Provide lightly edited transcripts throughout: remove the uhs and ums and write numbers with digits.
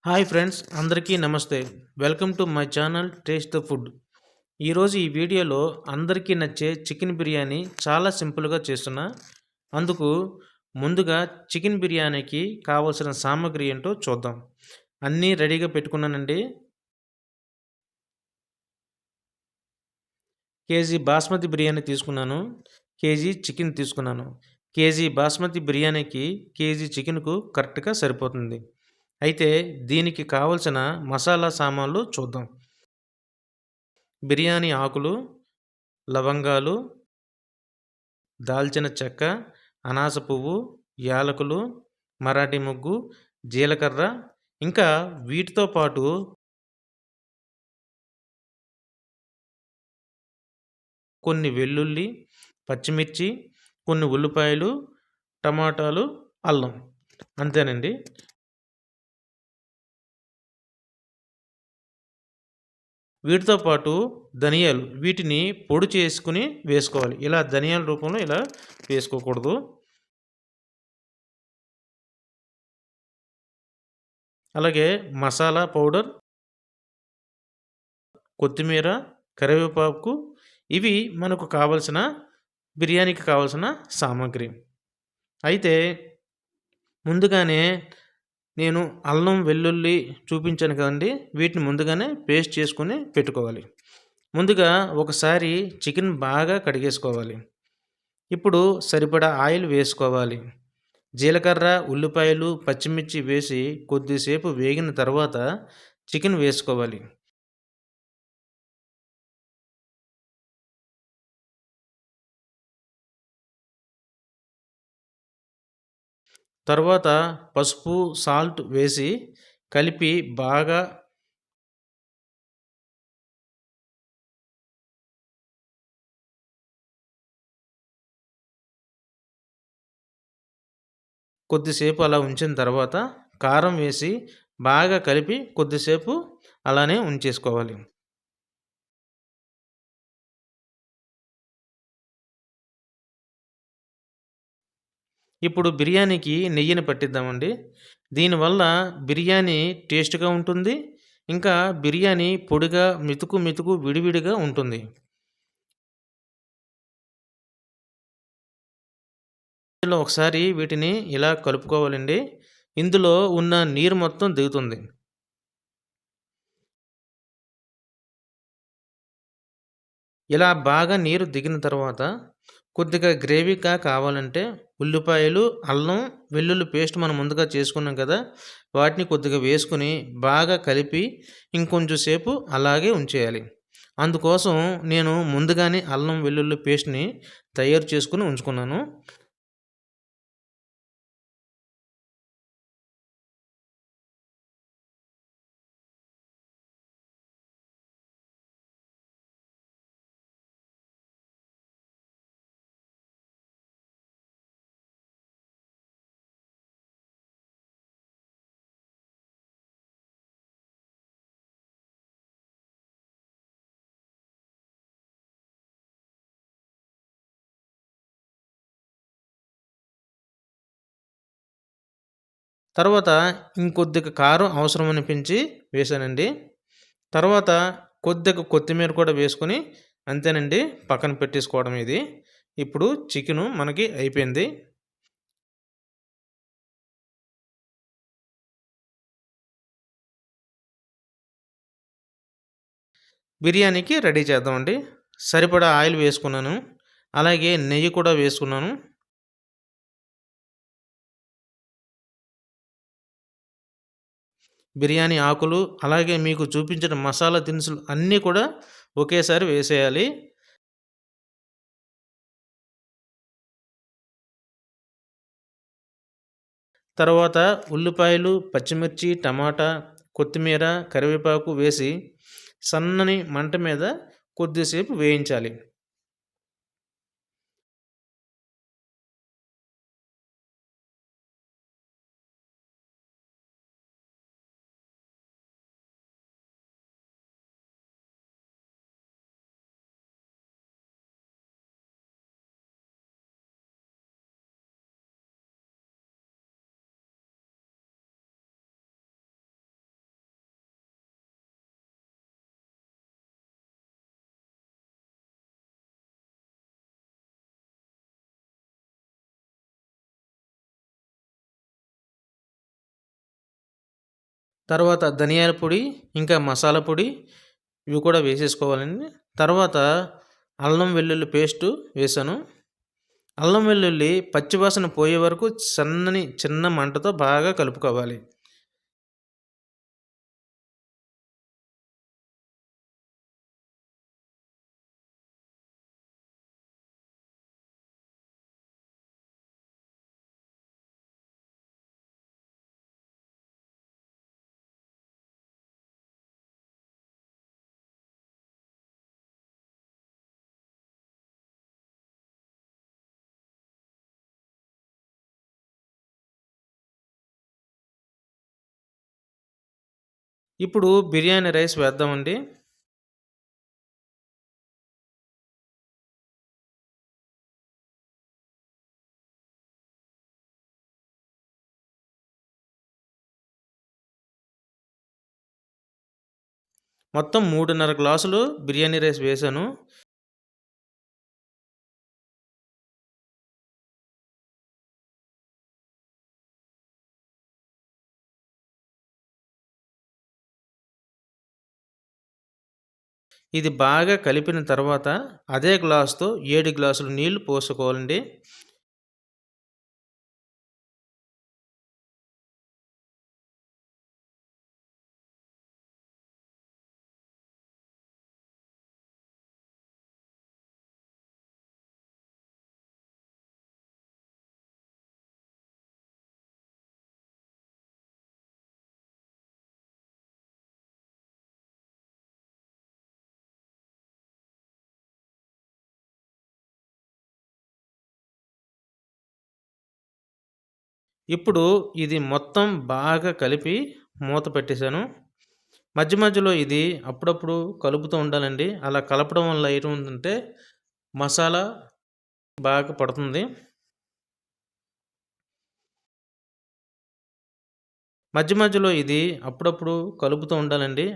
Hi friends, అందరికీ నమస్తే. Welcome to my channel taste the food. ఈరోజు ఈ వీడియోలో అందరికీ నచ్చే చికెన్ బిర్యానీ చాలా సింపుల్గా చేస్తున్నా. అందుకు ముందుగా చికెన్ బిర్యానీకి కావలసిన సామాగ్రి ఏంటో చూద్దాం. అన్నీ రెడీగా పెట్టుకున్నానండి. కేజీ బాస్మతి బిర్యానీ తీసుకున్నాను. కేజీ చికెన్ తీసుకున్నాను. కేజీ బాస్మతి బిర్యానీకి కేజీ చికెన్కు కరెక్ట్గా సరిపోతుంది. అయితే దీనికి కావలసిన మసాలా సామాన్లు చూద్దాం. బిర్యానీ ఆకులు, లవంగాలు, దాల్చిన చెక్క, అనాస పువ్వు, యాలకులు, మరాఠీ మొగ్గు, జీలకర్ర, ఇంకా వీటితో పాటు కొన్ని వెల్లుల్లి, పచ్చిమిర్చి, కొన్ని ఉల్లిపాయలు, టమాటాలు, అల్లం. అంతేనండి. వీటితో పాటు ధనియాలు, వీటిని పొడి చేసుకుని వేసుకోవాలి. ఇలా ధనియాల రూపంలో ఇలా వేసుకోకూడదు. అలాగే మసాలా పౌడర్, కొత్తిమీర, కరివేపాకు, ఇవి మనకు కావలసిన బిర్యానీకి కావలసిన సామాగ్రి. అయితే ముందుగానే నేను అల్లం వెల్లుల్లి చూపించాను కదండి, వీటిని ముందుగానే పేస్ట్ చేసుకుని పెట్టుకోవాలి. ముందుగా ఒకసారి చికెన్ బాగా కడిగేసుకోవాలి. ఇప్పుడు సరిపడా ఆయిల్ వేసుకోవాలి. జీలకర్ర, ఉల్లిపాయలు, పచ్చిమిర్చి వేసి కొద్దిసేపు వేగిన తర్వాత చికెన్ వేసుకోవాలి. తర్వాత పసుపు, సాల్ట్ వేసి కలిపి బాగా కొద్దిసేపు అలా ఉంచిన తర్వాత కారం వేసి బాగా కలిపి కొద్దిసేపు అలానే ఉంచేసుకోవాలి. ఇప్పుడు బిర్యానీకి నెయ్యిని పట్టిద్దామండి. దీనివల్ల బిర్యానీ టేస్ట్‌గా ఉంటుంది. ఇంకా బిర్యానీ పొడిగా, మెతుకు మెతుకు విడివిడిగా ఉంటుంది. ఇందులో ఒకసారి వీటిని ఇలా కలుపుకోవాలండి. ఇందులో ఉన్న నీరు మొత్తం దిగుతుంది. ఇలా బాగా నీరు దిగిన తర్వాత కొద్దిగా గ్రేవీగా కావాలంటే ఉల్లిపాయలు, అల్లం, వెల్లుల్లి పేస్ట్ మనం ముందుగా చేసుకున్నాం కదా! వాటిని కొద్దిగా వేసుకొని బాగా కలిపి ఇంకొంచెం సేపు అలాగే ఉంచేయాలి. అందుకోసం నేను ముందుగానే అల్లం, వెల్లుల్లి పేస్ట్‌ని తయారు చేసుకొని ఉంచుకున్నాను. తర్వాత ఇంకొద్దిగా కారం అవసరం అనిపించి వేశానండి. తర్వాత కొద్దిగా కొత్తిమీర కూడా వేసుకొని అంతేనండి, పక్కన పెట్టేసుకోవడం ఇది. ఇప్పుడు చికెను మనకి అయిపోయింది. బిర్యానీకి రెడీ చేద్దామండి. సరిపడా ఆయిల్ వేసుకున్నాను. అలాగే నెయ్యి కూడా వేసుకున్నాను. బిర్యానీ ఆకులు, అలాగే మీకు చూపించిన మసాలా దినుసులు అన్నీ కూడా ఒకేసారి వేసేయాలి. తర్వాత ఉల్లిపాయలు, పచ్చిమిర్చి, టమాటా, కొత్తిమీర, కరివేపాకు వేసి సన్నని మంట మీద కొద్దిసేపు వేయించాలి. తర్వాత ధనియాల పొడి, ఇంకా మసాలా పొడి ఇవి కూడా వేసేసుకోవాలండి. తర్వాత అల్లం వెల్లుల్లి పేస్టు వేశాను. అల్లం వెల్లుల్లి పచ్చివాసన పోయే వరకు సన్నని చిన్న మంటతో బాగా కలుపుకోవాలి. ఇప్పుడు బిర్యానీ రైస్ వేద్దామండి. మొత్తం 3:30 గ్లాసులు బిర్యానీ రైస్ వేశాను. ఇది బాగా కలిపిన తర్వాత అదే గ్లాస్‌తో 7 గ్లాసులు నీళ్లు పోసుకోవాలండి. ఇప్పుడు ఇది మొత్తం బాగా కలిపి మూత పెట్టేసాను. మధ్య మధ్యలో ఇది అప్పుడప్పుడు కలుపుతూ ఉండాలండి. అలా కలపడం వల్ల ఏమవుతుందంటే మసాలా బాగా పడుతుంది. మధ్య మధ్యలో ఇది అప్పుడప్పుడు కలుపుతూ ఉండాలండి.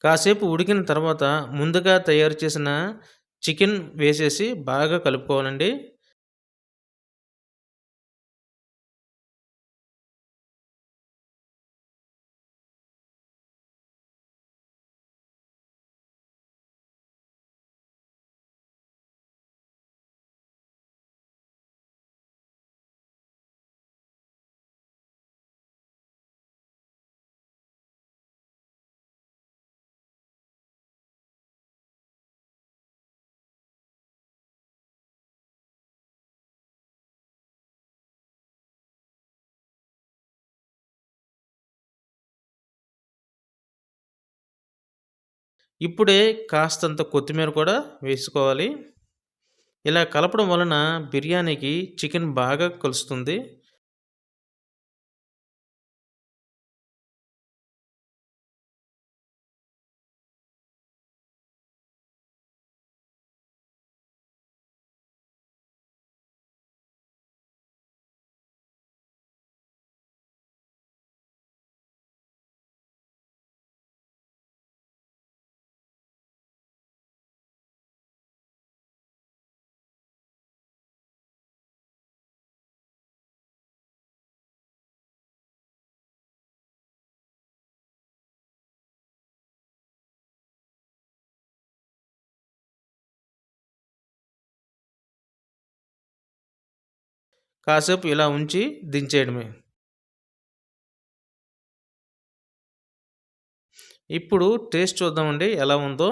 కాసేపు ఉడికిన తర్వాత ముందుగా తయారు చేసిన చికెన్ వేసేసి బాగా కలుపుకోవాలండి. ఇప్పుడే కాస్తంత కొత్తిమీర కూడా వేసుకోవాలి. ఇలా కలపడం వలన బిర్యానీకి చికెన్ బాగా కలుస్తుంది. కాసేపు ఇలా ఉంచి దించేయడమే. ఇప్పుడు టేస్ట్ చూద్దామండి ఎలా ఉందో.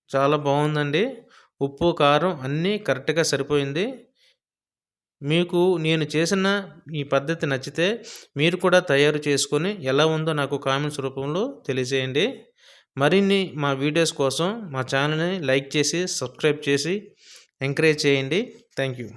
చాలా బాగుందండి. ఉప్పు, కారం అన్నీ కరెక్ట్‌గా సరిపోయింది. మీకు నేను చేసిన ఈ పద్ధతి నచ్చితే మీరు కూడా తయారు చేసుకొని ఎలా ఉందో నాకు కామెంట్స్ రూపంలో తెలియజేయండి. మరిన్ని మా వీడియోస్ కోసం మా ఛానల్‌ని లైక్ చేసి, సబ్స్క్రైబ్ చేసి ఎంకరేజ్ చేయండి. Thank you.